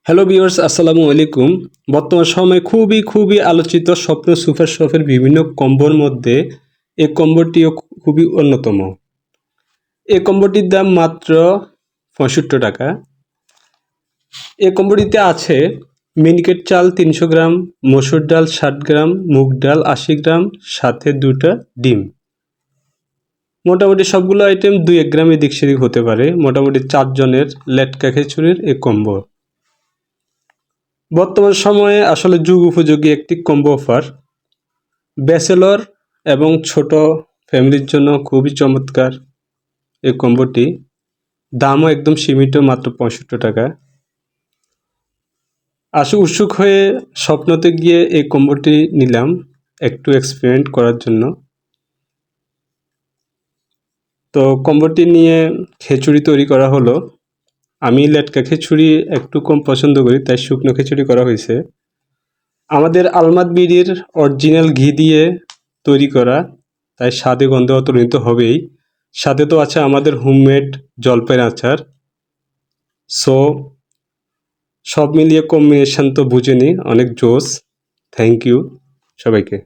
Hello viewers, আসসালামু আলাইকুম। বর্তমান সময়ে খুবই আলোচিত স্বপ্ন সুপার শপের বিভিন্ন কম্বোর মধ্যে এই কম্বোটিও খুবই অন্যতম। এই কম্বোটির দাম মাত্র ৬৫ টাকা। এই কম্বোটিতে আছে মিনিকেট চাল ৩০০ গ্রাম, মসুর ডাল ৬০ গ্রাম, মুগ ডাল ৮০ গ্রাম, সাথে ২টা ডিম। মোটামুটি সবগুলো আইটেম ২-১ গ্রাম এদিক সেদিক হতে পারে। মোটামুটি ৪ জনের লেটকা খিচুড়ির এই কম্বো। বর্তমান সময়ে আসলে যুগ উপযোগী একটি কম্বো অফার। ব্যাচেলর এবং ছোট ফ্যামিলির জন্য খুবই চমৎকার এই কম্বোটি। দামও একদম সীমিত, মাত্র ৬৫ টাকা। উৎসুক হয়ে স্বপ্নতে গিয়ে এই কম্বোটি নিলাম একটু এক্সপেরিমেন্ট করার জন্য। তো কম্বোটি নিয়ে খিচুড়ি তৈরি করা হলো। আমি লেটকা খিচুড়ি একটু কম পছন্দ করি, তাই শুকনো খিচুড়ি করা হয়েছে। আমাদের আলমাত বিড়ির অরিজিনাল ঘি দিয়ে তৈরি করা, তাই স্বাদে গন্ধে অতুলনীয় হবেই। সাথে তো আছে আমাদের হোমমেড জলপাইয়ের আচার। সো সব মিলিয়ে কম্বিনেশন তো বুঝেনি, অনেক জোস। থ্যাংক ইউ সবাইকে।